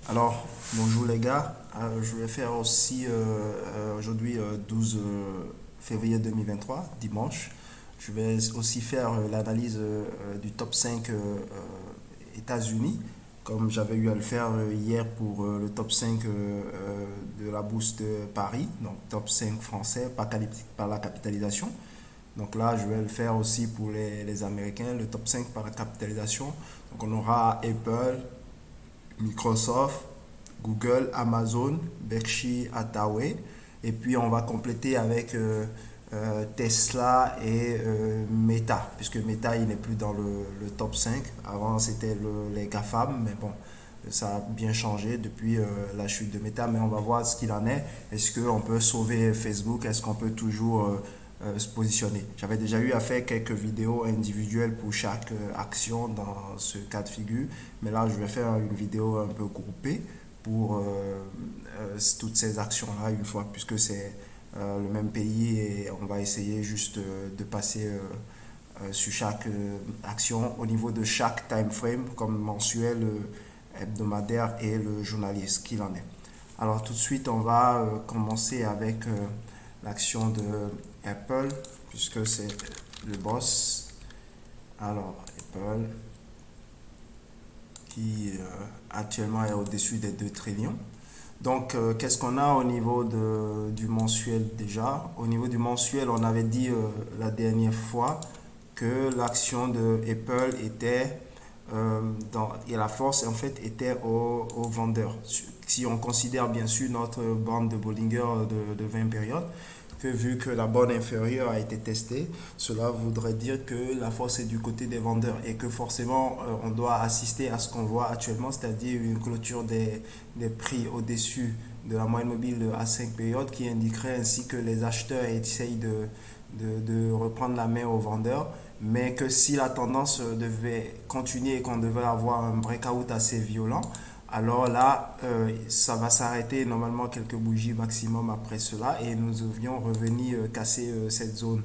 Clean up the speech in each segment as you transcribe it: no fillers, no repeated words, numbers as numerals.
Alors, bonjour les gars. Je vais faire aussi aujourd'hui 12 février 2023, dimanche. Je vais aussi faire l'analyse du top 5 États-Unis, comme j'avais eu à le faire hier pour le top 5 de la bourse de Paris, donc top 5 français par la capitalisation. Donc là, je vais le faire aussi pour les Américains, le top 5 par la capitalisation. Donc on aura Apple, Microsoft, Google, Amazon, Berkshire Hathaway. Et puis on va compléter avec Tesla et Meta, puisque Meta il n'est plus dans le top 5. Avant c'était les GAFAM, mais bon, ça a bien changé depuis la chute de Meta, mais on va voir ce qu'il en est. Est-ce qu'on peut sauver Facebook? Est-ce qu'on peut toujours se positionner? J'avais déjà eu à faire quelques vidéos individuelles pour chaque action dans ce cas de figure, mais là je vais faire une vidéo un peu groupée pour toutes ces actions-là une fois, puisque c'est le même pays et on va essayer juste de passer sur chaque action au niveau de chaque time frame, comme mensuel, hebdomadaire et le journalier, ce qu'il en est. Alors tout de suite, on va commencer avec l'action de Apple, puisque c'est le boss. Alors, Apple, qui actuellement est au-dessus des 2 trillions. Donc, qu'est-ce qu'on a au niveau du mensuel déjà? Au niveau du mensuel, on avait dit la dernière fois que l'action de Apple était et la force en fait était aux vendeurs. Si on considère bien sûr notre bande de Bollinger de 20 périodes, que vu que la bande inférieure a été testée, cela voudrait dire que la force est du côté des vendeurs et que forcément on doit assister à ce qu'on voit actuellement, c'est-à-dire une clôture des prix au-dessus de la moyenne mobile à 5 périodes qui indiquerait ainsi que les acheteurs essayent de reprendre la main aux vendeurs, mais que si la tendance devait continuer et qu'on devait avoir un breakout assez violent, alors là, ça va s'arrêter normalement quelques bougies maximum après cela et nous devions revenir casser cette zone.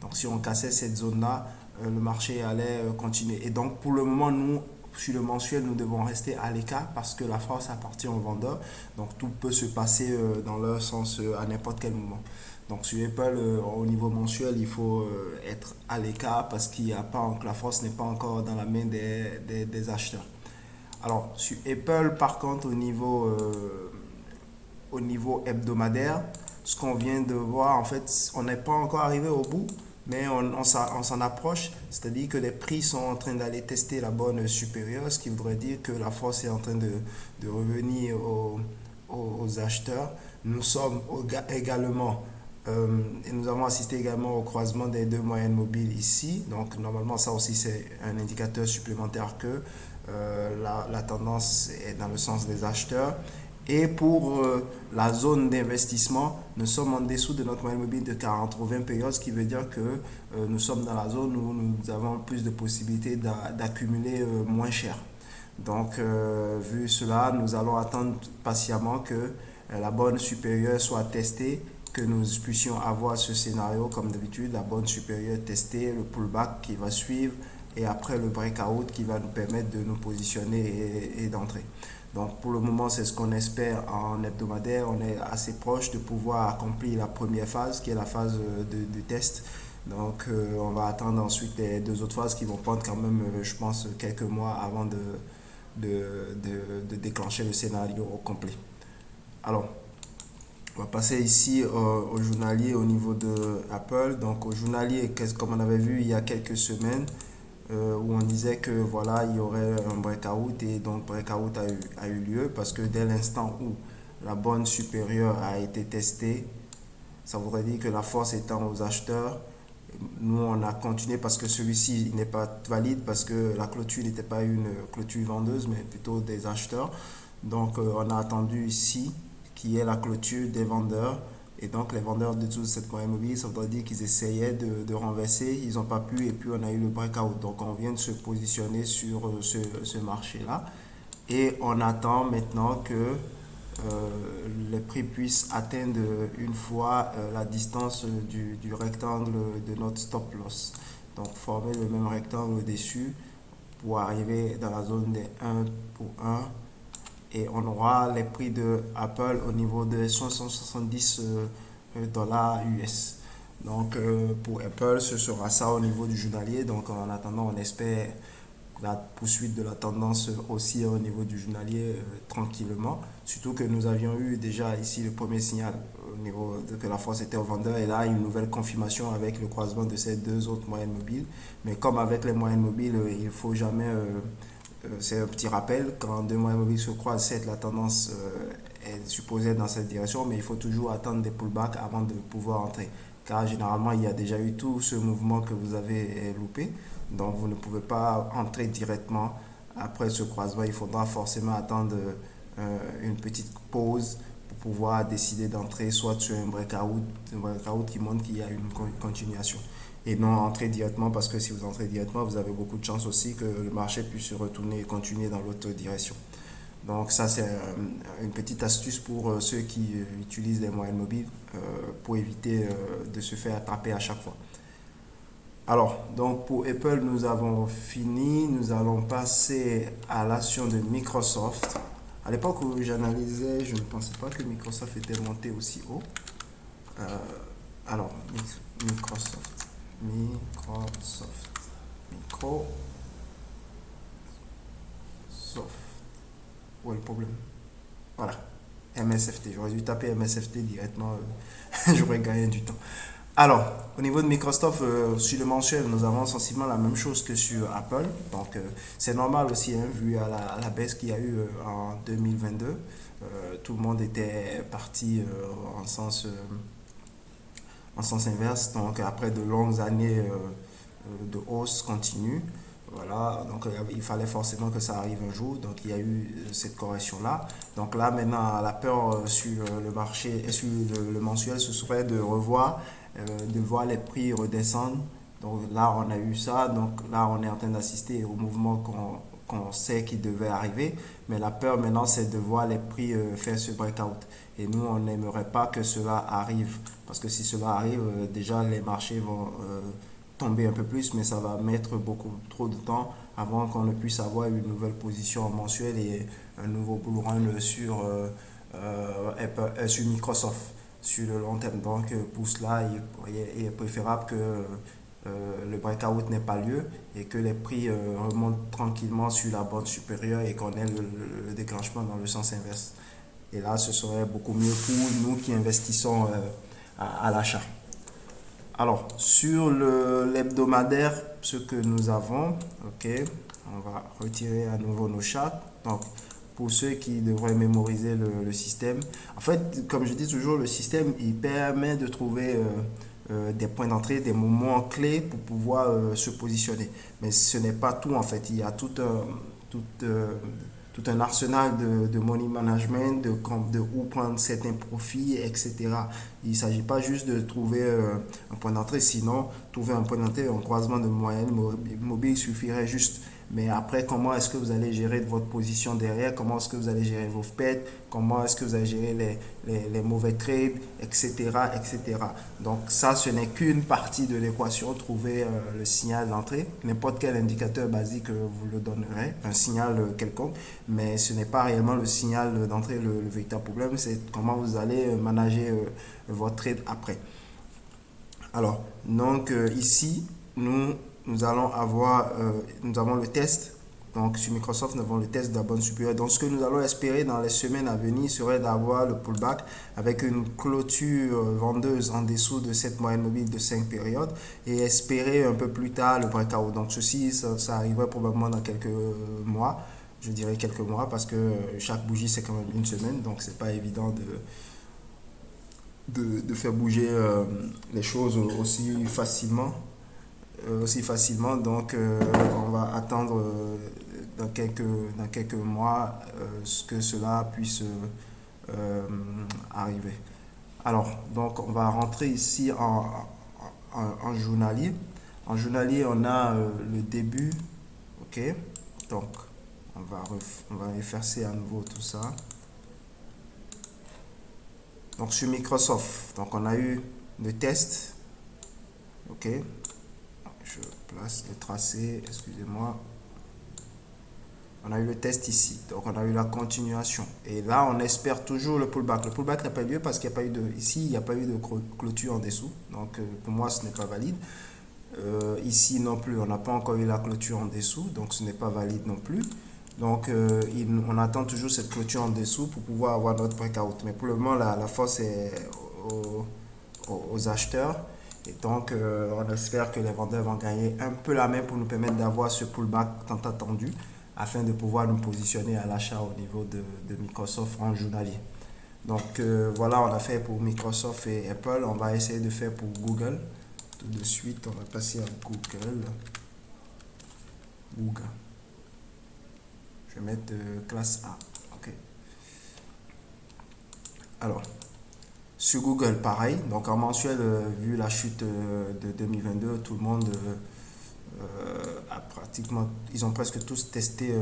Donc si on cassait cette zone-là, le marché allait continuer. Et donc pour le moment, nous, sur le mensuel, nous devons rester à l'écart parce que la force appartient aux vendeurs. Donc tout peut se passer dans leur sens à n'importe quel moment. Donc sur Apple, au niveau mensuel, il faut être à l'écart parce qu'il y a pas, la force n'est pas encore dans la main des acheteurs. Alors, sur Apple, par contre, au niveau hebdomadaire, ce qu'on vient de voir, en fait, on n'est pas encore arrivé au bout, mais on s'en approche. C'est-à-dire que les prix sont en train d'aller tester la bonne supérieure, ce qui voudrait dire que la force est en train de revenir aux acheteurs. Nous sommes également et nous avons assisté également au croisement des deux moyennes mobiles ici. Donc normalement ça aussi c'est un indicateur supplémentaire que la tendance est dans le sens des acheteurs. Et pour la zone d'investissement, nous sommes en dessous de notre moyenne mobile de 40-20 périodes, ce qui veut dire que nous sommes dans la zone où nous avons plus de possibilités d'accumuler moins cher. Donc, vu cela, nous allons attendre patiemment que la borne supérieure soit testée, que nous puissions avoir ce scénario comme d'habitude, la borne supérieure testée, le pullback qui va suivre et après le breakout qui va nous permettre de nous positionner et d'entrer. Donc pour le moment, c'est ce qu'on espère en hebdomadaire. On est assez proche de pouvoir accomplir la première phase qui est la phase de test. Donc on va attendre ensuite les deux autres phases qui vont prendre quand même, je pense, quelques mois avant de déclencher le scénario au complet. Alors, on va passer ici au journalier au niveau de Apple. Donc au journalier, comme on avait vu il y a quelques semaines, où on disait que voilà, il y aurait un breakout et donc breakout a eu lieu parce que dès l'instant où la borne supérieure a été testée, ça voudrait dire que la force étant aux acheteurs, nous on a continué parce que celui-ci n'est pas valide parce que la clôture n'était pas une clôture vendeuse mais plutôt des acheteurs. Donc on a attendu ici qui est la clôture des vendeurs. Et donc les vendeurs de toute cette moyenne immobilier, ça veut dire qu'ils essayaient de renverser, ils n'ont pas pu et puis on a eu le breakout. Donc on vient de se positionner sur ce marché-là et on attend maintenant que les prix puissent atteindre une fois la distance du rectangle de notre stop loss. Donc former le même rectangle au-dessus pour arriver dans la zone des 1 pour 1 et on aura les prix de Apple au niveau de 670 dollars US. Donc pour Apple, ce sera ça au niveau du journalier. Donc en attendant, on espère la poursuite de la tendance aussi au niveau du journalier tranquillement. Surtout que nous avions eu déjà ici le premier signal au niveau de que la force était au vendeur et là une nouvelle confirmation avec le croisement de ces deux autres moyennes mobiles. Mais comme avec les moyennes mobiles, il ne faut jamais, c'est un petit rappel, quand deux moyennes mobiles se croisent, c'est la tendance est supposée dans cette direction, mais il faut toujours attendre des pullbacks avant de pouvoir entrer. Car généralement, il y a déjà eu tout ce mouvement que vous avez loupé. Donc, vous ne pouvez pas entrer directement après ce croisement. Il faudra forcément attendre une petite pause pour pouvoir décider d'entrer soit sur un breakout qui montre qu'il y a une continuation. Et non entrer directement parce que si vous entrez directement, vous avez beaucoup de chances aussi que le marché puisse se retourner et continuer dans l'autre direction. Donc ça, c'est une petite astuce pour ceux qui utilisent les moyennes mobiles pour éviter de se faire attraper à chaque fois. Alors, donc pour Apple, nous avons fini. Nous allons passer à l'action de Microsoft. À l'époque où j'analysais, je ne pensais pas que Microsoft était monté aussi haut. Euh, alors, Microsoft. Où est le problème? Voilà. MSFT. J'aurais dû taper MSFT directement. J'aurais gagné du temps. Alors, au niveau de Microsoft, sur le mensuel, nous avons sensiblement la même chose que sur Apple. Donc, c'est normal aussi, hein, vu à la baisse qu'il y a eu en 2022. Tout le monde était parti en sens inverse. Donc, après de longues années de hausse continue, voilà, donc il fallait forcément que ça arrive un jour. Donc, il y a eu cette correction-là. Donc, là, maintenant, la peur sur le marché et sur le mensuel, ce serait de voir les prix redescendre. Donc là, on a eu ça. Donc là, on est en train d'assister au mouvement qu'on sait qu'il devait arriver. Mais la peur maintenant, c'est de voir les prix faire ce breakout. Et nous, on n'aimerait pas que cela arrive. Parce que si cela arrive, déjà, les marchés vont tomber un peu plus. Mais ça va mettre beaucoup trop de temps avant qu'on ne puisse avoir une nouvelle position mensuelle et un nouveau bull run sur Microsoft sur le long terme. Donc pour cela, il est préférable que le breakout n'ait pas lieu et que les prix remontent tranquillement sur la bande supérieure et qu'on ait le déclenchement dans le sens inverse. Et là, ce serait beaucoup mieux pour nous qui investissons à l'achat. Alors, sur l'hebdomadaire, ce que nous avons, ok, on va retirer à nouveau nos charts. Donc, pour ceux qui devraient mémoriser le système, en fait, comme je dis toujours, le système, il permet de trouver des points d'entrée, des moments clés pour pouvoir se positionner. Mais ce n'est pas tout, en fait. Il y a tout, tout un arsenal de money management, de où prendre certains profits, etc. Il ne s'agit pas juste de trouver un point d'entrée, sinon trouver un point d'entrée, un croisement de moyenne mobile suffirait juste. Mais après, comment est-ce que vous allez gérer votre position derrière? Comment est-ce que vous allez gérer vos pertes? Comment est-ce que vous allez gérer les mauvais trades, etc., etc. Donc ça, ce n'est qu'une partie de l'équation. Trouver le signal d'entrée. N'importe quel indicateur basique vous le donnerait, un signal quelconque. Mais ce n'est pas réellement le signal d'entrée le véritable problème. C'est comment vous allez manager votre trade après. Alors, donc ici, nous allons avoir nous avons le test. Donc sur Microsoft, nous avons le test de la bande supérieure. Donc ce que nous allons espérer dans les semaines à venir serait d'avoir le pullback avec une clôture vendeuse en dessous de cette moyenne mobile de 5 périodes et espérer un peu plus tard le breakout. Donc ceci, ça arriverait probablement dans quelques mois. Je dirais quelques mois parce que chaque bougie c'est quand même une semaine. Donc c'est pas évident de faire bouger les choses aussi facilement. Donc on va attendre dans quelques mois ce que cela puisse arriver. Alors, donc on va rentrer ici en journalier. En journalier, on a le début. Ok. Donc, on va effacer à nouveau tout ça. Donc sur Microsoft, donc on a eu le test. Ok. Je place le tracé, excusez-moi. On a eu le test ici, donc on a eu la continuation. Et là, on espère toujours le pullback. Le pullback n'a pas eu lieu parce qu'il n'y a pas eu de, ici, il n'y a pas eu de clôture en dessous. Donc pour moi, ce n'est pas valide. Ici non plus, on n'a pas encore eu la clôture en dessous, donc ce n'est pas valide non plus. Donc on attend toujours cette clôture en dessous pour pouvoir avoir notre breakout. Mais pour le moment, la force est aux acheteurs. Et donc, on espère que les vendeurs vont gagner un peu la main pour nous permettre d'avoir ce pullback tant attendu afin de pouvoir nous positionner à l'achat au niveau de Microsoft en journalier. Donc, voilà, on a fait pour Microsoft et Apple. On va essayer de faire pour Google. Tout de suite, on va passer à Google. Google. Je vais mettre classe A. OK. Alors, sur Google, pareil. Donc, en mensuel, vu la chute de 2022, tout le monde a pratiquement, ils ont presque tous testé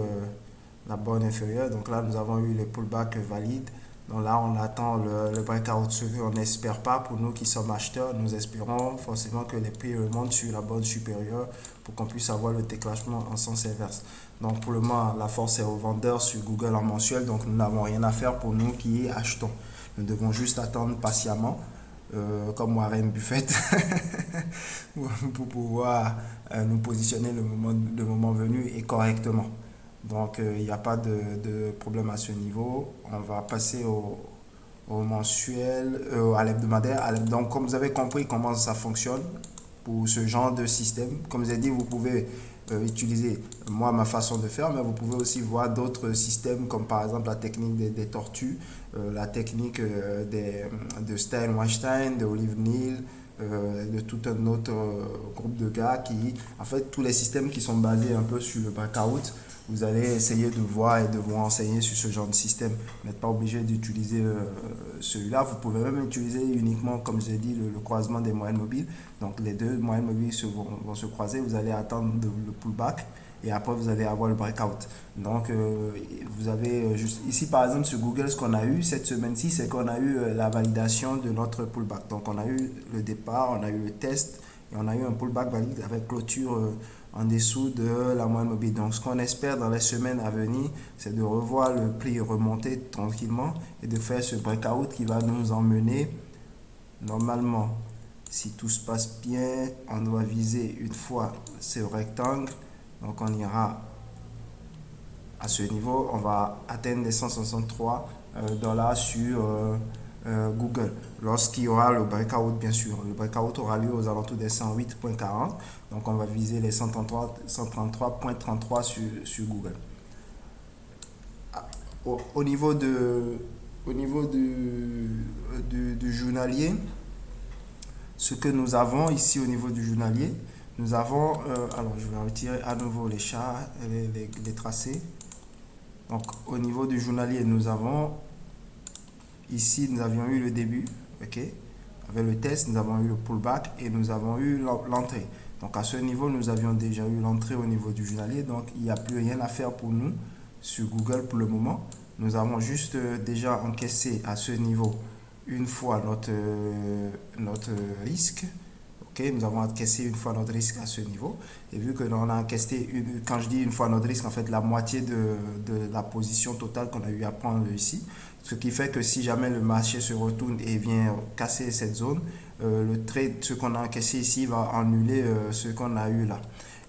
la borne inférieure. Donc là, nous avons eu le pullback valide. Donc là, on attend le breakout. Ce qu'on n'espère pas pour nous qui sommes acheteurs, nous espérons forcément que les prix remontent sur la borne supérieure pour qu'on puisse avoir le déclenchement en sens inverse. Donc pour le moment, la force est aux vendeurs sur Google en mensuel. Donc nous n'avons rien à faire pour nous qui achetons. Nous devons juste attendre patiemment, comme Warren Buffett, pour pouvoir nous positionner le moment venu et correctement. Donc, il n'y a pas de problème à ce niveau. On va passer au mensuel, à l'hebdomadaire. Donc, comme vous avez compris comment ça fonctionne pour ce genre de système, comme je l'ai dit, vous pouvez utiliser moi ma façon de faire, mais vous pouvez aussi voir d'autres systèmes comme par exemple la technique des tortues, la technique de Stein Weinstein, de Olive Neal, de tout un autre groupe de gars qui, en fait, tous les systèmes qui sont basés un peu sur le breakout, vous allez essayer de voir et de vous renseigner sur ce genre de système. Vous n'êtes pas obligé d'utiliser celui-là. Vous pouvez même utiliser uniquement, comme je l'ai dit, le croisement des moyennes mobiles. Donc les deux moyennes mobiles vont se croiser. Vous allez attendre le pullback et après vous allez avoir le breakout. Donc vous avez juste ici par exemple sur Google, ce qu'on a eu cette semaine-ci, c'est qu'on a eu la validation de notre pullback. Donc on a eu le départ, on a eu le test et on a eu un pullback valide avec clôture en dessous de la moyenne mobile. Donc ce qu'on espère dans les semaines à venir, c'est de revoir le prix remonter tranquillement et de faire ce breakout qui va nous emmener normalement, si tout se passe bien, on doit viser une fois ce rectangle. Donc on ira à ce niveau, on va atteindre les 163 dollars sur Google. Lorsqu'il y aura le breakout, bien sûr, le breakout aura lieu aux alentours des 108.40. Donc on va viser les 133.33 sur Google. Au niveau du journalier, ce que nous avons ici au niveau du journalier, nous avons, alors je vais retirer à nouveau les chats, les tracés. Donc au niveau du journalier, nous avons, ici nous avions eu le début, ok, avec le test, nous avons eu le pullback et nous avons eu l'entrée. Donc à ce niveau, nous avions déjà eu l'entrée au niveau du journalier, donc il n'y a plus rien à faire pour nous sur Google pour le moment. Nous avons juste déjà encaissé à ce niveau une fois notre risque. Okay, nous avons encaissé une fois notre risque à ce niveau. Et vu que l'on a encaissé, quand je dis une fois notre risque, en fait la moitié de la position totale qu'on a eu à prendre ici. Ce qui fait que si jamais le marché se retourne et vient casser cette zone, le trade, ce qu'on a encaissé ici va annuler ce qu'on a eu là.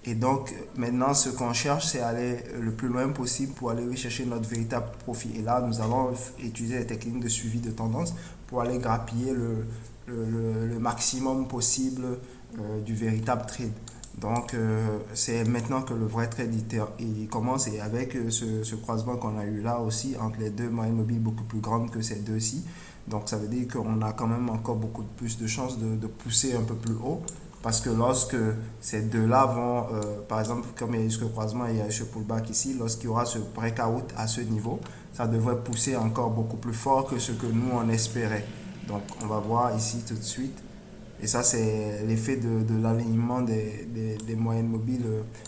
Et donc maintenant ce qu'on cherche, c'est aller le plus loin possible pour aller chercher notre véritable profit. Et là nous allons utiliser les techniques de suivi de tendance pour aller grappiller le maximum possible du véritable trade. Donc c'est maintenant que le vrai trade il commence, et avec ce croisement qu'on a eu là aussi entre les deux moyennes mobiles beaucoup plus grandes que ces deux-ci. Donc ça veut dire qu'on a quand même encore beaucoup plus de chances de pousser un peu plus haut. Parce que lorsque ces deux-là vont, par exemple, comme il y a eu ce croisement et il y a eu ce pullback ici, lorsqu'il y aura ce breakout à ce niveau, ça devrait pousser encore beaucoup plus fort que ce que nous on espérait. Donc on va voir ici tout de suite. Et ça, c'est l'effet de l'alignement des moyennes mobiles,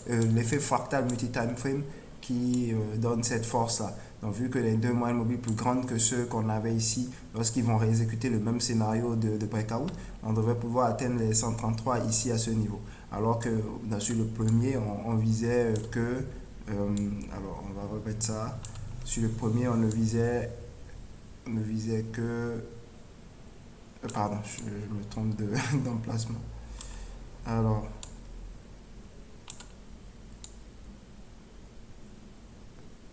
l'effet fractal multi-time frame qui donne cette force-là. Donc, vu que les deux moyennes mobiles plus grandes que ceux qu'on avait ici, lorsqu'ils vont réexécuter le même scénario de breakout, on devrait pouvoir atteindre les 133 ici à ce niveau. Alors que sur le premier, on visait que Alors, on va remettre ça. Sur le premier, on ne visait que... pardon, je me trompe d'emplacement. Alors,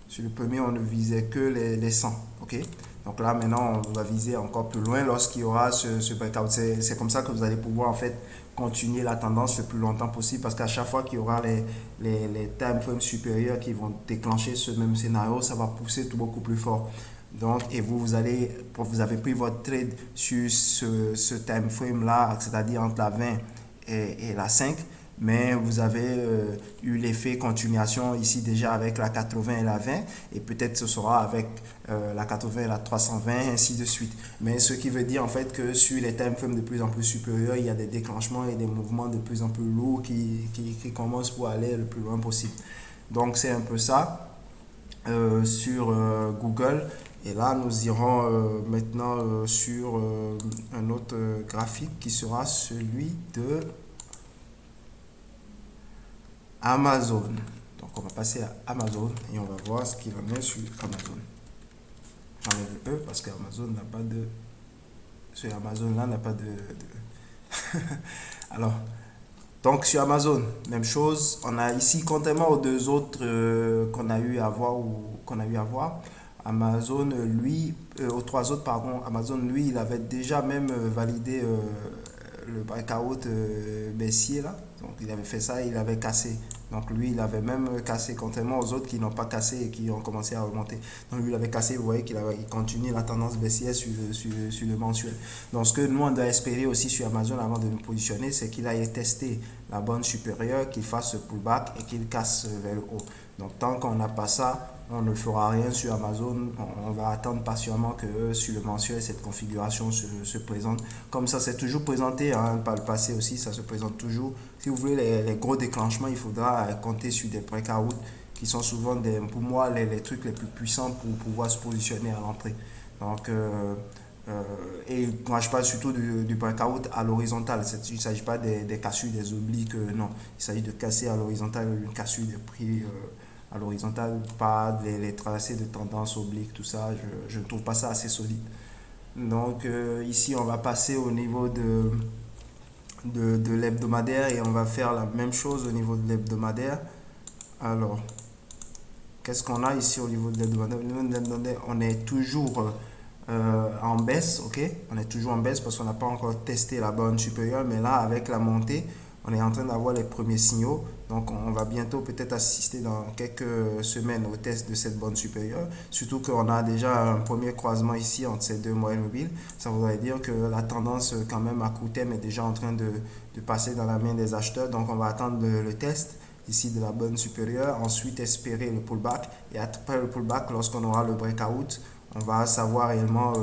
sur le premier, on ne visait que les 100. OK? Donc là, maintenant, on va viser encore plus loin lorsqu'il y aura ce breakout. C'est comme ça que vous allez pouvoir, en fait, continuer la tendance le plus longtemps possible parce qu'à chaque fois qu'il y aura les time frames supérieurs qui vont déclencher ce même scénario, ça va pousser tout beaucoup plus fort. Donc, et vous avez pris votre trade sur ce time frame là, c'est-à-dire entre la 20 et la 5, mais vous avez eu l'effet continuation ici déjà avec la 80 et la 20, et peut-être ce sera avec la 80 et la 320, ainsi de suite. Mais ce qui veut dire en fait que sur les time frames de plus en plus supérieurs, il y a des déclenchements et des mouvements de plus en plus lourds qui commencent pour aller le plus loin possible. Donc c'est un peu ça sur Google. Et là, nous irons maintenant sur un autre graphique qui sera celui de Amazon. Donc, on va passer à Amazon et on va voir ce qu'il en est sur Amazon. J'enlève le E parce qu'Amazon n'a pas de... Sur Amazon, là, n'a pas Alors, donc sur Amazon, même chose. On a ici, contrairement aux deux autres qu'on a eu à voir Amazon, lui, aux trois autres, pardon, Amazon, lui, il avait déjà même validé le breakout baissier là. Donc il avait fait ça, il avait cassé. Donc lui, il avait même cassé, contrairement aux autres qui n'ont pas cassé et qui ont commencé à remonter. Donc lui, il avait cassé, vous voyez qu'il continue la tendance baissière sur le mensuel. Donc ce que nous, on doit espérer aussi sur Amazon avant de nous positionner, c'est qu'il aille tester la bande supérieure, qu'il fasse ce pullback et qu'il casse vers le haut. Donc tant qu'on n'a pas ça, on ne fera rien sur Amazon. On va attendre patiemment que sur le mensuel, cette configuration se présente. Comme ça, c'est toujours présenté hein, par le passé aussi, ça se présente toujours. Si vous voulez les gros déclenchements, il faudra compter sur des breakouts qui sont souvent, pour moi, les trucs les plus puissants pour pouvoir se positionner à l'entrée. Donc, et moi, je parle surtout du breakout à l'horizontale. Il ne s'agit pas des cassures, des obliques, non. Il s'agit de casser à l'horizontale, une cassure des prix à l'horizontale, pas les tracés de tendance oblique, tout ça. Je ne trouve pas ça assez solide. Donc, ici, on va passer au niveau de l'hebdomadaire et on va faire la même chose au niveau de l'hebdomadaire. Alors, qu'est-ce qu'on a ici au niveau de l'hebdomadaire? On est toujours en baisse, ok? On est toujours en baisse parce qu'on n'a pas encore testé la bande supérieure, mais là, avec la montée, on est en train d'avoir les premiers signaux. Donc, on va bientôt peut-être assister dans quelques semaines au test de cette bande supérieure. Surtout qu'on a déjà un premier croisement ici entre ces deux moyennes mobiles. Ça voudrait dire que la tendance, quand même, à court terme est déjà en train de passer dans la main des acheteurs. Donc, on va attendre le test ici de la bande supérieure. Ensuite, espérer le pullback. Et après le pullback, lorsqu'on aura le breakout, on va savoir réellement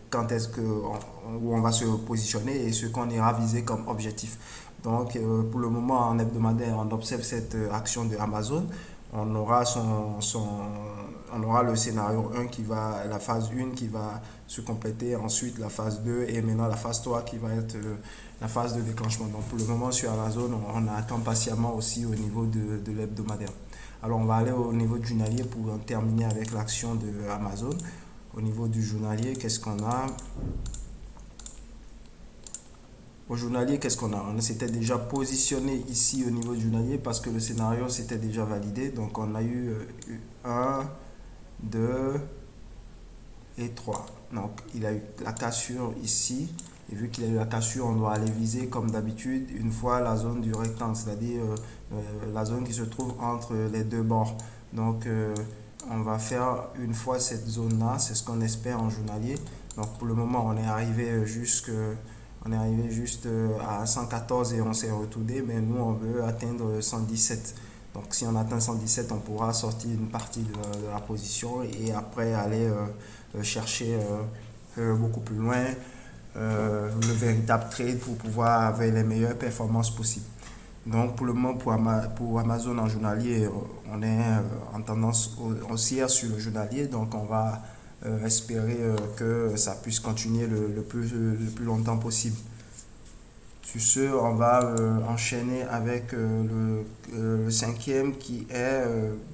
quand est-ce que où on va se positionner et ce qu'on ira viser comme objectif. Donc, pour le moment, en hebdomadaire, on observe cette action de Amazon. On aura on aura le scénario 1 qui va, la phase 1 qui va se compléter, ensuite la phase 2 et maintenant la phase 3 qui va être la phase de déclenchement. Donc, pour le moment, sur Amazon, on attend patiemment aussi au niveau de l'hebdomadaire. Alors, on va aller au niveau du journalier pour terminer avec l'action de Amazon. Au niveau du journalier, qu'est-ce qu'on a? Au journalier, qu'est-ce qu'on a? On s'était déjà positionné ici au niveau du journalier parce que le scénario s'était déjà validé. Donc, on a eu 1, 2 et 3. Donc, il a eu la cassure ici. Et vu qu'il a eu la cassure, on doit aller viser comme d'habitude une fois la zone du rectangle, c'est-à-dire la zone qui se trouve entre les deux bords. Donc, on va faire une fois cette zone-là, c'est ce qu'on espère en journalier. Donc, pour le moment, on est arrivé juste à 114 et on s'est retourné, mais nous, on veut atteindre 117. Donc, si on atteint 117, on pourra sortir une partie de la position et après aller chercher beaucoup plus loin le véritable trade pour pouvoir avoir les meilleures performances possibles. Donc pour le moment, pour Amazon en journalier, on est en tendance haussière sur le journalier. Donc on va espérer que ça puisse continuer le plus longtemps possible. Sur ce, on va enchaîner avec le cinquième qui est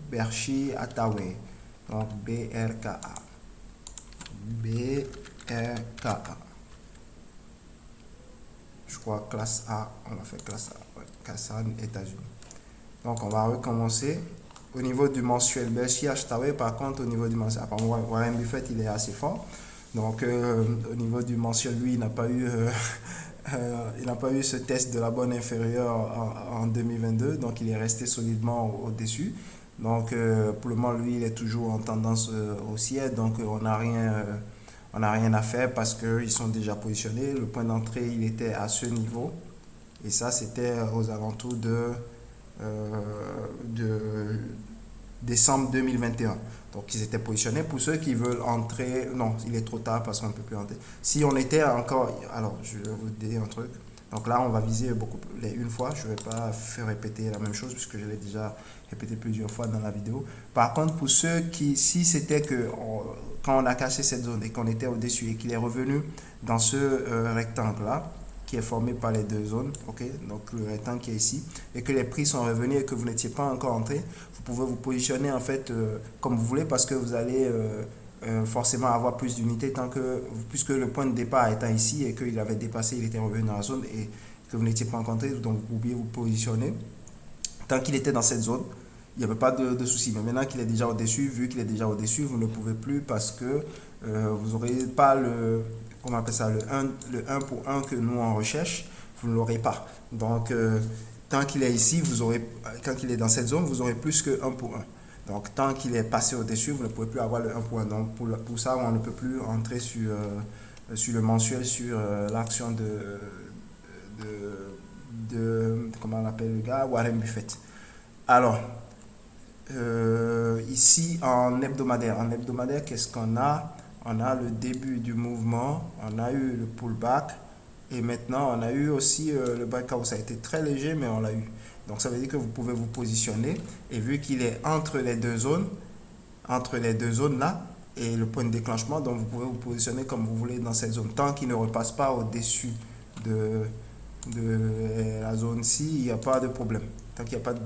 Berkshire Hathaway. Donc BRKA. BRKA. Je crois classe A. On va faire classe A. Ouais, classe A États-Unis. Donc on va recommencer. Au niveau du mensuel, Berkshire Hathaway, par contre, au niveau du mensuel, apparemment Warren Buffett, il est assez fort. Donc au niveau du mensuel, lui, il n'a pas eu il n'a pas eu ce test de la bonne inférieure en 2022, donc il est resté solidement au-dessus. Donc pour le moment, lui, il est toujours en tendance haussière, donc on n'a rien à faire parce qu'ils sont déjà positionnés. Le point d'entrée, il était à ce niveau, et ça, c'était aux alentours de décembre 2021. Donc ils étaient positionnés. Pour ceux qui veulent entrer, non, il est trop tard parce qu'on ne peut plus entrer. Si on était encore, alors je vais vous dire un truc. Donc là, on va viser beaucoup une fois. Je ne vais pas faire répéter la même chose puisque je l'ai déjà répété plusieurs fois dans la vidéo. Par contre, pour ceux qui, si c'était que quand on a cassé cette zone et qu'on était au-dessus et qu'il est revenu dans ce rectangle-là, qui est formé par les deux zones, ok, donc le rectangle qui est ici, et que les prix sont revenus et que vous n'étiez pas encore entré, vous pouvez vous positionner en fait comme vous voulez parce que vous allez forcément avoir plus d'unités puisque le point de départ étant ici et qu'il avait dépassé, il était revenu dans la zone et que vous n'étiez pas encore entré, donc vous pouviez vous positionner. Tant qu'il était dans cette zone, il n'y avait pas de souci. Mais maintenant qu'il est déjà au-dessus, vu qu'il est déjà au-dessus, vous ne pouvez plus parce que vous n'aurez pas comment on appelle ça, le 1 pour 1 que nous on recherche, vous ne l'aurez pas. Donc, tant qu'il est ici, quand il est dans cette zone, vous aurez plus que 1 pour 1. Donc, tant qu'il est passé au-dessus, vous ne pouvez plus avoir le 1 pour 1. Donc, pour ça, on ne peut plus entrer sur le mensuel, sur l'action comment on appelle le gars, Warren Buffett. Alors, ici en hebdomadaire, qu'est-ce qu'on a? On a le début du mouvement, on a eu le pullback et maintenant on a eu aussi le breakout. Ça a été très léger, mais on l'a eu. Donc ça veut dire que vous pouvez vous positionner et vu qu'il est entre les deux zones là et le point de déclenchement, donc vous pouvez vous positionner comme vous voulez dans cette zone tant qu'il ne repasse pas au-dessus de la zone-ci, il n'y a pas de problème. Tant qu'il n'y a pas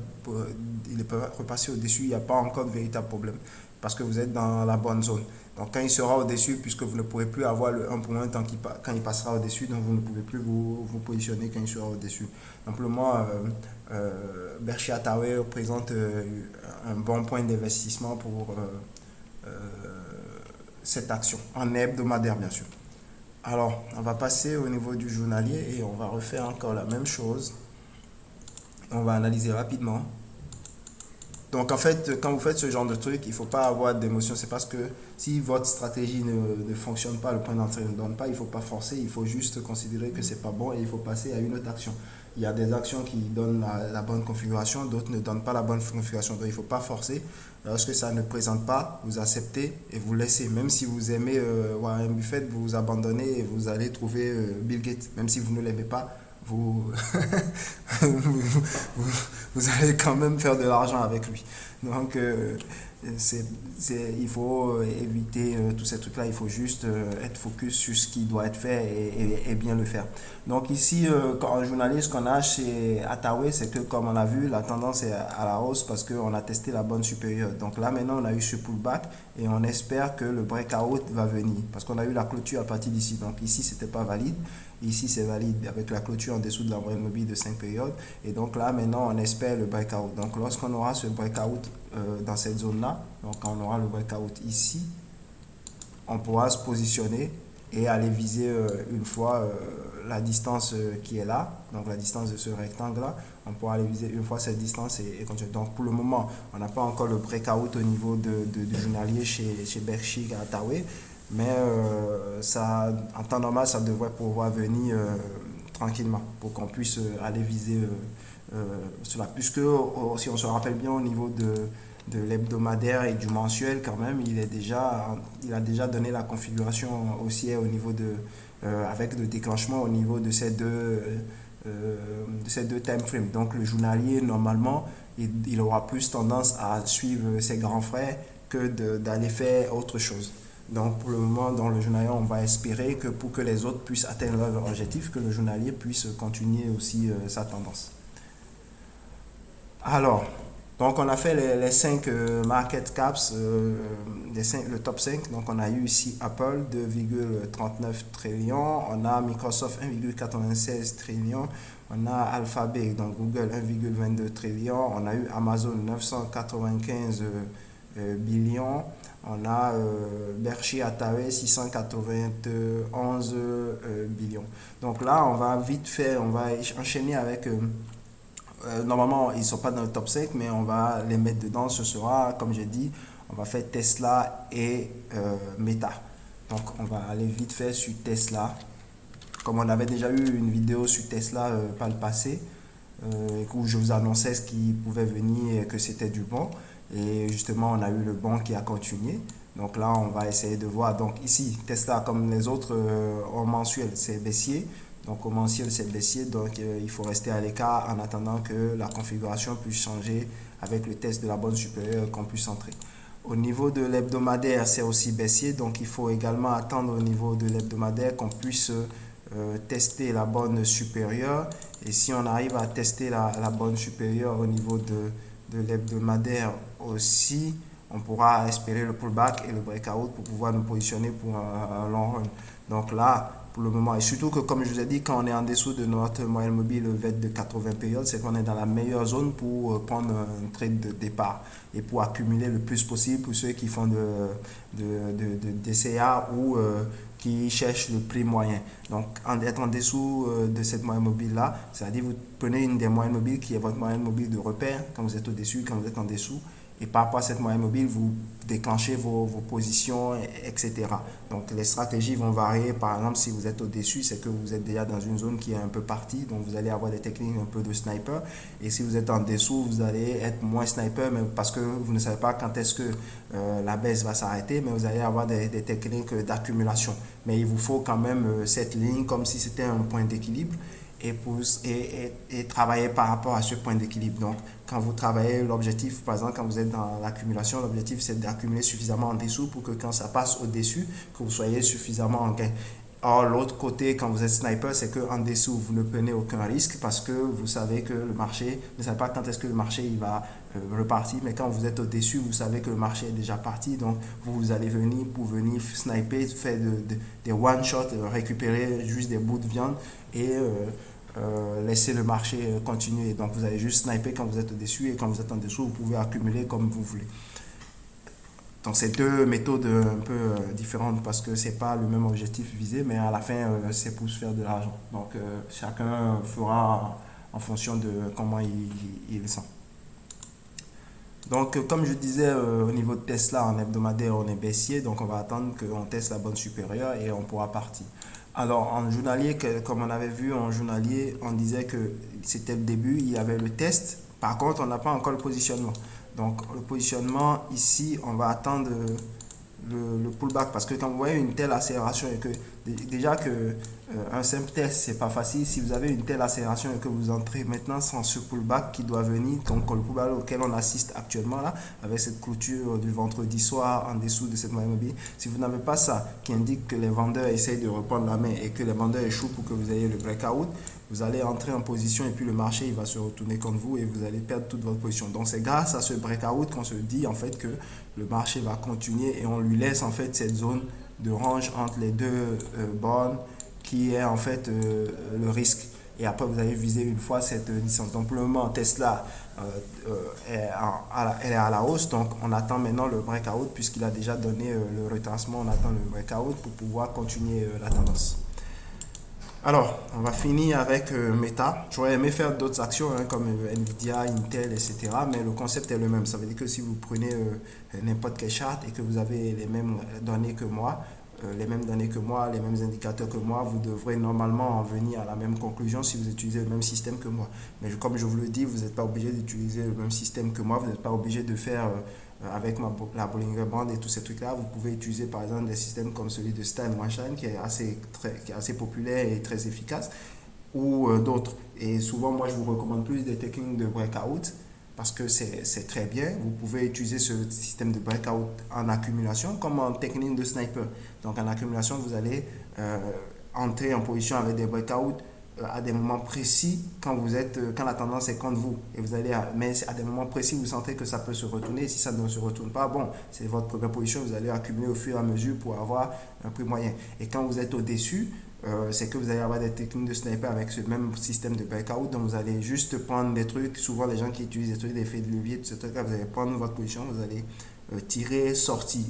il peut repasser au-dessus, il n'y a pas encore de véritable problème parce que vous êtes dans la bonne zone. Donc quand il sera au-dessus, puisque vous ne pourrez plus avoir le 1 pour 1 quand il passera au-dessus, donc vous ne pouvez plus vous positionner quand il sera au-dessus. Simplement, Berkshire Hathaway représente un bon point d'investissement pour cette action, en hebdomadaire bien sûr. Alors, on va passer au niveau du journalier et on va refaire encore la même chose. On va analyser rapidement. Donc, en fait, quand vous faites ce genre de truc, il ne faut pas avoir d'émotion. C'est parce que si votre stratégie ne fonctionne pas, le point d'entrée ne donne pas, il ne faut pas forcer. Il faut juste considérer que ce n'est pas bon et il faut passer à une autre action. Il y a des actions qui donnent la bonne configuration, d'autres ne donnent pas la bonne configuration. Donc, il ne faut pas forcer. Lorsque ça ne présente pas, vous acceptez et vous laissez. Même si vous aimez Warren Buffett, vous vous abandonnez et vous allez trouver Bill Gates. Même si vous ne l'aimez pas, vous, vous allez quand même faire de l'argent avec lui. Donc, il faut éviter tous ces trucs-là. Il faut juste être focus sur ce qui doit être fait et bien le faire. Donc ici, en journaliste, ce qu'on a chez Hathaway, c'est que comme on a vu, la tendance est à la hausse parce qu'on a testé la bonne supérieure. Donc là, maintenant, on a eu ce pullback et on espère que le breakout va venir parce qu'on a eu la clôture à partir d'ici. Donc ici, c'était pas valide. Ici, c'est valide avec la clôture en dessous de la moyenne mobile de 5 périodes. Et donc là, maintenant, on espère le breakout. Donc lorsqu'on aura ce breakout dans cette zone-là, donc quand on aura le breakout ici, on pourra se positionner et aller viser une fois la distance qui est là, donc la distance de ce rectangle-là. On pourra aller viser une fois cette distance et continuer. Donc pour le moment, on n'a pas encore le breakout au niveau du journalier chez Berkshire Hathaway. Mais en temps normal, ça devrait pouvoir venir tranquillement pour qu'on puisse aller viser cela. Puisque, si on se rappelle bien, au niveau de l'hebdomadaire et du mensuel, quand même, il a déjà donné la configuration haussière au niveau avec le déclenchement au niveau de ces deux time frames. Donc, le journalier, normalement, il aura plus tendance à suivre ses grands frères que d'aller faire autre chose. Donc pour le moment, dans le journalier, on va espérer que pour que les autres puissent atteindre leur objectif, que le journalier puisse continuer aussi sa tendance. Alors, donc on a fait les 5 market caps, le top 5. Donc on a eu ici Apple 2,39 trillions, on a Microsoft 1,96 trillions, on a Alphabet, donc Google 1,22 trillions, on a eu Amazon 995 billions, on a Berkshire Hathaway 691 billions. Donc là, on va vite faire, on va enchaîner avec normalement, ils ne sont pas dans le top 5, mais on va les mettre dedans. Ce sera, comme j'ai dit, on va faire Tesla et Meta. Donc, on va aller vite fait sur Tesla. Comme on avait déjà eu une vidéo sur Tesla par le passé, où je vous annonçais ce qui pouvait venir et que c'était du bon. Et justement, on a eu le bon qui a continué. Donc là, on va essayer de voir. Donc ici, Tesla, comme les autres en mensuel, c'est baissier. Donc au mensuel, c'est baissier. Donc il faut rester à l'écart en attendant que la configuration puisse changer avec le test de la bonne supérieure qu'on puisse entrer. Au niveau de l'hebdomadaire, c'est aussi baissier. Donc il faut également attendre au niveau de l'hebdomadaire qu'on puisse tester la bonne supérieure. Et si on arrive à tester la bonne supérieure au niveau de l'hebdomadaire aussi, on pourra espérer le pullback et le breakout pour pouvoir nous positionner pour un long run. Donc là, pour le moment, et surtout que comme je vous ai dit, quand on est en dessous de notre moyenne mobile de 80 périodes, c'est qu'on est dans la meilleure zone pour prendre un trade de départ et pour accumuler le plus possible pour ceux qui font des CA ou qui cherchent le prix moyen. Donc, être en dessous de cette moyenne mobile-là, c'est-à-dire vous prenez une des moyennes mobiles qui est votre moyenne mobile de repère quand vous êtes au-dessus, quand vous êtes en dessous. Et par rapport à cette moyenne mobile, vous déclenchez vos positions, etc. Donc les stratégies vont varier. Par exemple, si vous êtes au-dessus, c'est que vous êtes déjà dans une zone qui est un peu partie. Donc vous allez avoir des techniques un peu de sniper. Et si vous êtes en dessous, vous allez être moins sniper, mais parce que vous ne savez pas quand est-ce que la baisse va s'arrêter, mais vous allez avoir des techniques d'accumulation. Mais il vous faut quand même cette ligne comme si c'était un point d'équilibre. Et travailler par rapport à ce point d'équilibre. Donc, quand vous travaillez l'objectif, par exemple, quand vous êtes dans l'accumulation, l'objectif c'est d'accumuler suffisamment en dessous pour que quand ça passe au-dessus, que vous soyez suffisamment en gain. Or, l'autre côté, quand vous êtes sniper, c'est qu'en dessous, vous ne prenez aucun risque parce que vous savez que le marché, vous ne savez pas quand est-ce que le marché il va repartir, mais quand vous êtes au-dessus, vous savez que le marché est déjà parti, donc vous allez venir pour venir sniper, faire des one-shots, récupérer juste des bouts de viande et laisser le marché continuer. Donc vous allez juste sniper quand vous êtes au-dessus et quand vous êtes en dessous, vous pouvez accumuler comme vous voulez. Donc c'est deux méthodes un peu différentes parce que c'est pas le même objectif visé, mais à la fin c'est pour se faire de l'argent. Donc chacun fera en fonction de comment il sent. Donc comme je disais au niveau de Tesla en hebdomadaire on est baissier, donc on va attendre qu'on teste la bonne supérieure et on pourra partir. Alors en journalier, comme on avait vu en journalier, on disait que c'était le début, il y avait le test. Par contre, on n'a pas encore le positionnement. Donc le positionnement, ici, on va attendre le pullback parce que quand vous voyez une telle accélération et que déjà que un simple test c'est pas facile, si vous avez une telle accélération et que vous entrez maintenant sans ce pullback qui doit venir, donc le pullback auquel on assiste actuellement là avec cette clôture du vendredi soir en dessous de cette moyenne mobile, si vous n'avez pas ça qui indique que les vendeurs essayent de reprendre la main et que les vendeurs échouent pour que vous ayez le breakout, vous allez entrer en position et puis le marché il va se retourner contre vous et vous allez perdre toute votre position. Donc c'est grâce à ce breakout qu'on se dit en fait que le marché va continuer et on lui laisse en fait cette zone de range entre les deux bornes qui est en fait le risque. Et après vous allez viser une fois cette distance. Donc pour le moment Tesla elle est à la hausse, donc on attend maintenant le breakout puisqu'il a déjà donné le retracement, on attend le breakout pour pouvoir continuer la tendance. Alors, on va finir avec Meta. J'aurais aimé faire d'autres actions comme Nvidia, Intel, etc. Mais le concept est le même. Ça veut dire que si vous prenez n'importe quel chart et que vous avez les mêmes données que moi, les mêmes indicateurs que moi, vous devrez normalement en venir à la même conclusion si vous utilisez le même système que moi. Mais comme je vous le dis, vous n'êtes pas obligé d'utiliser le même système que moi. Vous n'êtes pas obligé de faire avec la Bollinger Band et tous ces trucs-là. Vous pouvez utiliser par exemple des systèmes comme celui de Stan Weinstein qui est assez populaire et très efficace ou d'autres. Et souvent, moi, je vous recommande plus des techniques de breakout parce que c'est très bien. Vous pouvez utiliser ce système de breakout en accumulation comme en technique de sniper. Donc en accumulation, vous allez entrer en position avec des breakouts à des moments précis quand la tendance est contre vous. Et vous allez mais à des moments précis, vous sentez que ça peut se retourner. Et si ça ne se retourne pas, bon, c'est votre première position. Vous allez accumuler au fur et à mesure pour avoir un prix moyen. Et quand vous êtes au-dessus, c'est que vous allez avoir des techniques de sniper avec ce même système de breakout. Donc vous allez juste prendre des trucs. Souvent, les gens qui utilisent des trucs, des effets de levier, tout ce truc-là, vous allez prendre votre position, vous allez tirer, sortir.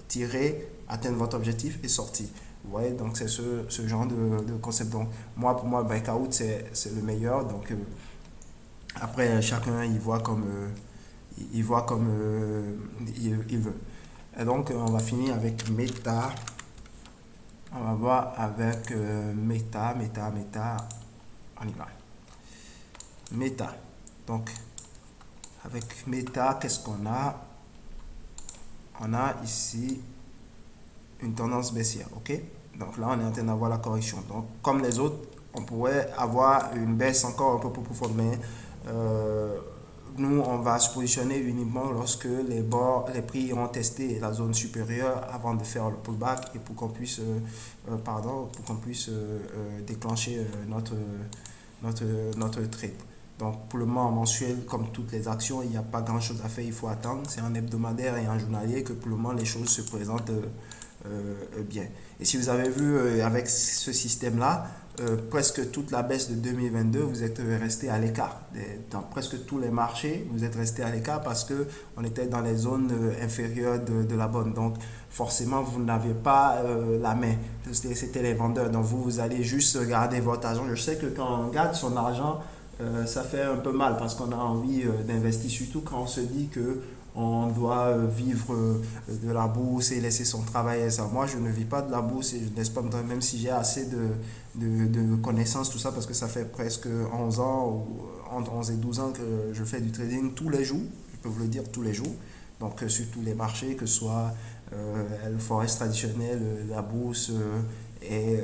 Tirer, atteindre votre objectif et sortir. Vous voyez, donc c'est ce genre de concept. Donc, pour moi, breakout, c'est le meilleur. Donc, après, chacun, il voit comme il veut. Et donc, on va finir avec Meta. On va voir avec Meta. On y va. Meta. Donc, avec Meta, qu'est-ce qu'on a? On a ici une tendance baissière, ok? Donc là, on est en train d'avoir la correction. Donc, comme les autres, on pourrait avoir une baisse encore un peu plus profonde, mais nous, on va se positionner uniquement lorsque les prix iront tester la zone supérieure avant de faire le pullback et pour qu'on puisse, déclencher notre trade. Donc, pour le moment, en mensuel, comme toutes les actions, il n'y a pas grand-chose à faire, il faut attendre. C'est en hebdomadaire et en journalier que pour le moment, les choses se présentent bien. Et si vous avez vu avec ce système-là, presque toute la baisse de 2022, vous êtes resté à l'écart. Dans presque tous les marchés, vous êtes resté à l'écart parce que on était dans les zones inférieures de la bonne. Donc, forcément, vous n'avez pas la main. C'était les vendeurs. Donc, vous allez juste garder votre argent. Je sais que quand on garde son argent, ça fait un peu mal parce qu'on a envie d'investir, surtout quand on se dit que on doit vivre de la bourse et laisser son travail et ça. Moi, je ne vis pas de la bourse et je ne laisse pas même si j'ai assez de connaissances, tout ça, parce que ça fait presque 11 ans, ou entre 11 et 12 ans que je fais du trading tous les jours, je peux vous le dire tous les jours. Donc, sur tous les marchés, que ce soit le forex traditionnel, la bourse et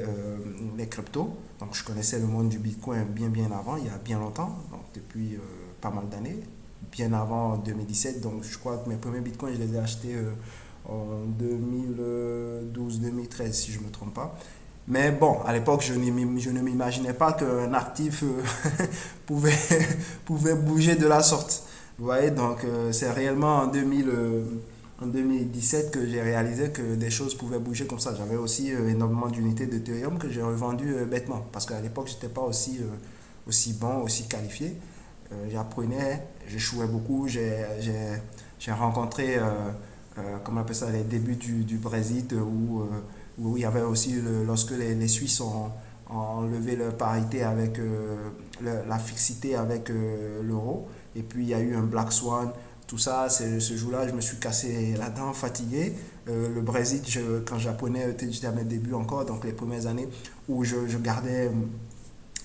les cryptos. Donc, je connaissais le monde du Bitcoin bien avant, il y a bien longtemps, donc depuis pas mal d'années bien avant 2017. Donc, je crois que mes premiers bitcoins, je les ai achetés en 2012-2013, si je ne me trompe pas. Mais bon, à l'époque, je ne m'imaginais pas qu'un actif pouvait, pouvait bouger de la sorte. Vous voyez, donc c'est réellement en 2017 que j'ai réalisé que des choses pouvaient bouger comme ça. J'avais aussi énormément d'unités d'Ethereum que j'ai revendues bêtement. Parce qu'à l'époque, je n'étais pas aussi bon, aussi qualifié. J'apprenais, j'échouais beaucoup, j'ai rencontré, comment on appelle ça, les débuts du Brexit où il y avait aussi, lorsque les Suisses ont enlevé leur parité avec la fixité avec l'euro, et puis il y a eu un Black Swan, tout ça, ce jour-là, je me suis cassé la dent, fatigué. Le Brexit, quand j'apprenais, j'étais à mes débuts encore, donc les premières années où je gardais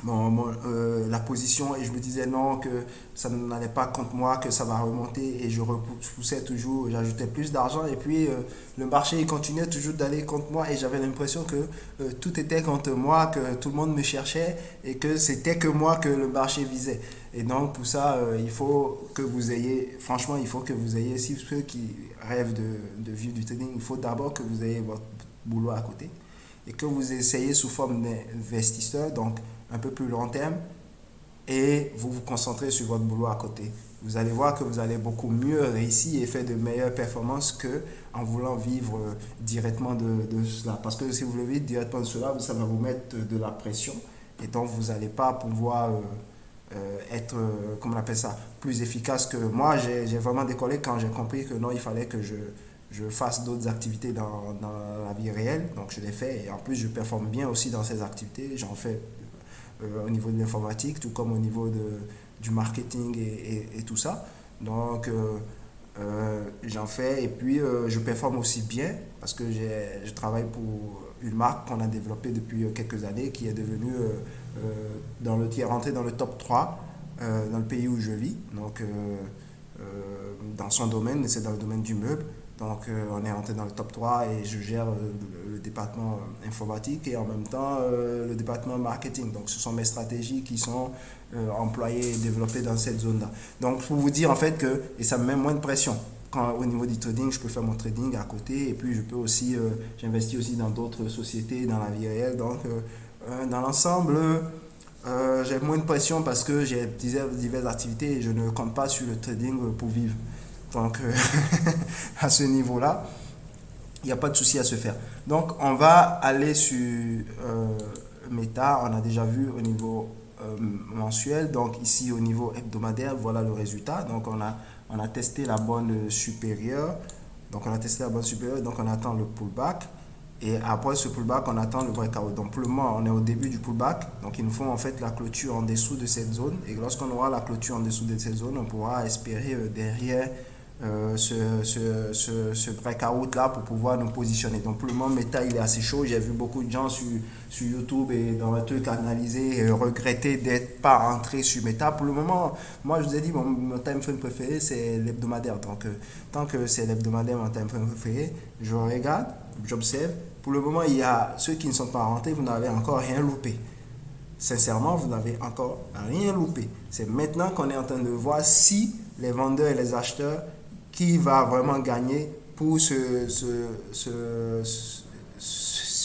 la position et je me disais non, que ça n'allait pas contre moi, que ça va remonter et je repoussais toujours, j'ajoutais plus d'argent et puis le marché il continuait toujours d'aller contre moi et j'avais l'impression que tout était contre moi, que tout le monde me cherchait et que c'était que moi que le marché visait. Et donc pour ça, il faut que vous ayez, franchement, il faut que vous ayez, si ceux qui rêvent de vivre du trading, il faut d'abord que vous ayez votre boulot à côté et que vous essayez sous forme d'investisseur, donc un peu plus long terme, et vous vous concentrez sur votre boulot à côté. Vous allez voir que vous allez beaucoup mieux réussir et faire de meilleures performances que en voulant vivre directement de cela. Parce que si vous le vivez directement de cela, ça va vous mettre de la pression et donc vous n'allez pas pouvoir être, comment on appelle ça, plus efficace que moi. J'ai vraiment décollé quand j'ai compris que non, il fallait que je fasse d'autres activités dans la vie réelle. Donc je l'ai fait et en plus je performe bien aussi dans ces activités. J'en fais au niveau de l'informatique, tout comme au niveau du marketing et tout ça. Donc j'en fais et puis je performe aussi bien parce que je travaille pour une marque qu'on a développée depuis quelques années qui est devenue qui est rentrée dans le top 3 dans le pays où je vis. Donc dans son domaine, c'est dans le domaine du meuble. Donc, on est rentré dans le top 3 et je gère le département informatique et en même temps le département marketing. Donc, ce sont mes stratégies qui sont employées et développées dans cette zone-là. Donc, pour vous dire en fait que, et ça me met moins de pression. Quand, au niveau du trading, je peux faire mon trading à côté et puis je peux aussi, j'investis aussi dans d'autres sociétés, dans la vie réelle. Donc, dans l'ensemble, j'ai moins de pression parce que j'ai diverses activités et je ne compte pas sur le trading pour vivre. Donc, à ce niveau-là, il n'y a pas de souci à se faire. Donc, on va aller sur Meta. On a déjà vu au niveau mensuel. Donc, ici, au niveau hebdomadaire, voilà le résultat. Donc, on a testé la bande supérieure. Donc, on a testé la bande supérieure. Donc, on attend le pullback. Et après ce pullback, on attend le breakout. Donc, pour le moment, on est au début du pullback. Donc, il nous faut en fait la clôture en dessous de cette zone. Et lorsqu'on aura la clôture en dessous de cette zone, on pourra espérer derrière ce breakout là pour pouvoir nous positionner. Donc pour le moment, Meta il est assez chaud. J'ai vu beaucoup de gens sur YouTube et dans le truc analyser et regretter d'être pas entré sur Meta. Pour le moment, moi je vous ai dit, mon time frame préféré c'est l'hebdomadaire. Donc tant que c'est l'hebdomadaire, mon time frame préféré, je regarde, j'observe. Pour le moment, il y a ceux qui ne sont pas rentrés, vous n'avez encore rien loupé. Sincèrement, vous n'avez encore rien loupé. C'est maintenant qu'on est en train de voir si les vendeurs et les acheteurs qui va vraiment gagner pour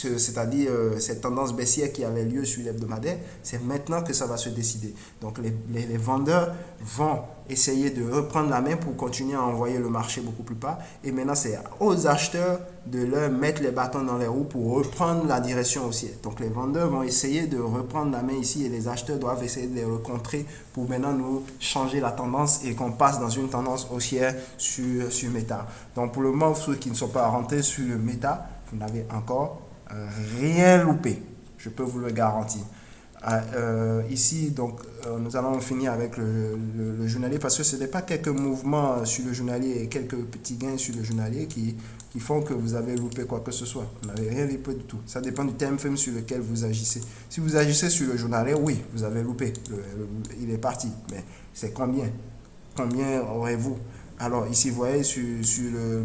c'est-à-dire cette tendance baissière qui avait lieu sur l'hebdomadaire, c'est maintenant que ça va se décider. Donc les vendeurs vont essayer de reprendre la main pour continuer à envoyer le marché beaucoup plus bas. Et maintenant, c'est aux acheteurs de leur mettre les bâtons dans les roues pour reprendre la direction haussière. Donc les vendeurs vont essayer de reprendre la main ici et les acheteurs doivent essayer de les recontrer pour maintenant nous changer la tendance et qu'on passe dans une tendance haussière sur Meta. Donc pour le moment, ceux qui ne sont pas rentrés sur le Meta, vous n'avez encore rien loupé, je peux vous le garantir. Ici, donc, nous allons finir avec le journalier parce que ce n'est pas quelques mouvements sur le journalier et quelques petits gains sur le journalier qui font que vous avez loupé quoi que ce soit. Vous n'avez rien loupé du tout. Ça dépend du time frame sur lequel vous agissez. Si vous agissez sur le journalier, oui, vous avez loupé. Il est parti. Mais c'est combien? Combien aurez-vous? Alors, ici, vous voyez, sur le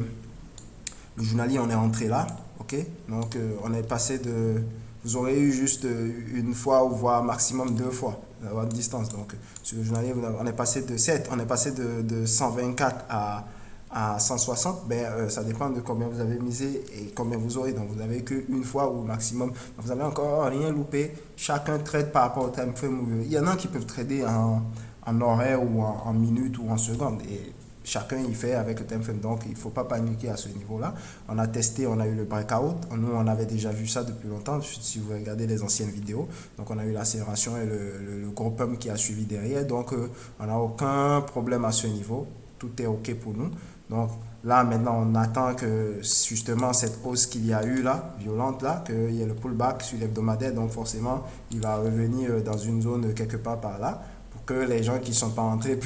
journalier, on est entré là. Ok, donc on est passé de, vous aurez eu juste une fois ou voire maximum deux fois la bonne distance. Donc sur le journalier, on est passé de 7, on est passé de 124 à 160. Ben, ça dépend de combien vous avez misé et combien vous aurez. Donc vous n'avez qu'une fois ou maximum. Donc, vous n'avez encore rien loupé. Chacun trade par rapport au time frame. Il y en a qui peuvent trader en horaire ou en minutes ou en secondes. Et chacun il fait avec le time frame, donc il ne faut pas paniquer à ce niveau-là. On a testé, on a eu le breakout. Nous, on avait déjà vu ça depuis longtemps, si vous regardez les anciennes vidéos. Donc, on a eu l'accélération et le gros pump qui a suivi derrière. Donc, on n'a aucun problème à ce niveau. Tout est OK pour nous. Donc, là, maintenant, on attend que justement cette hausse qu'il y a eu là, violente là, qu'il y ait le pullback sur l'hebdomadaire. Donc, forcément, il va revenir dans une zone quelque part par là, que les gens qui ne sont pas entrés,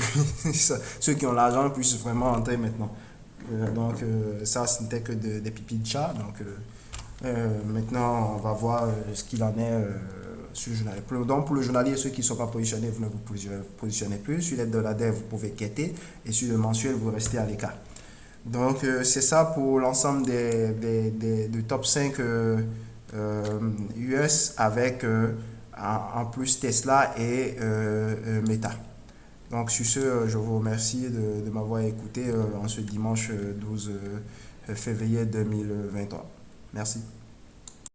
ceux qui ont l'argent puissent vraiment entrer maintenant. Donc ça, ce n'était que des pipis de chat. Donc maintenant, on va voir ce qu'il en est sur le journalier. Donc pour le journalier, ceux qui ne sont pas positionnés, vous ne vous positionnez plus. Sur l'hebdomadaire, vous pouvez quitter. Et sur le mensuel, vous restez à l'écart. Donc c'est ça pour l'ensemble du top 5 US avec en plus Tesla et Meta. Donc sur ce, je vous remercie de m'avoir écouté en ce dimanche 12 février 2023. Merci.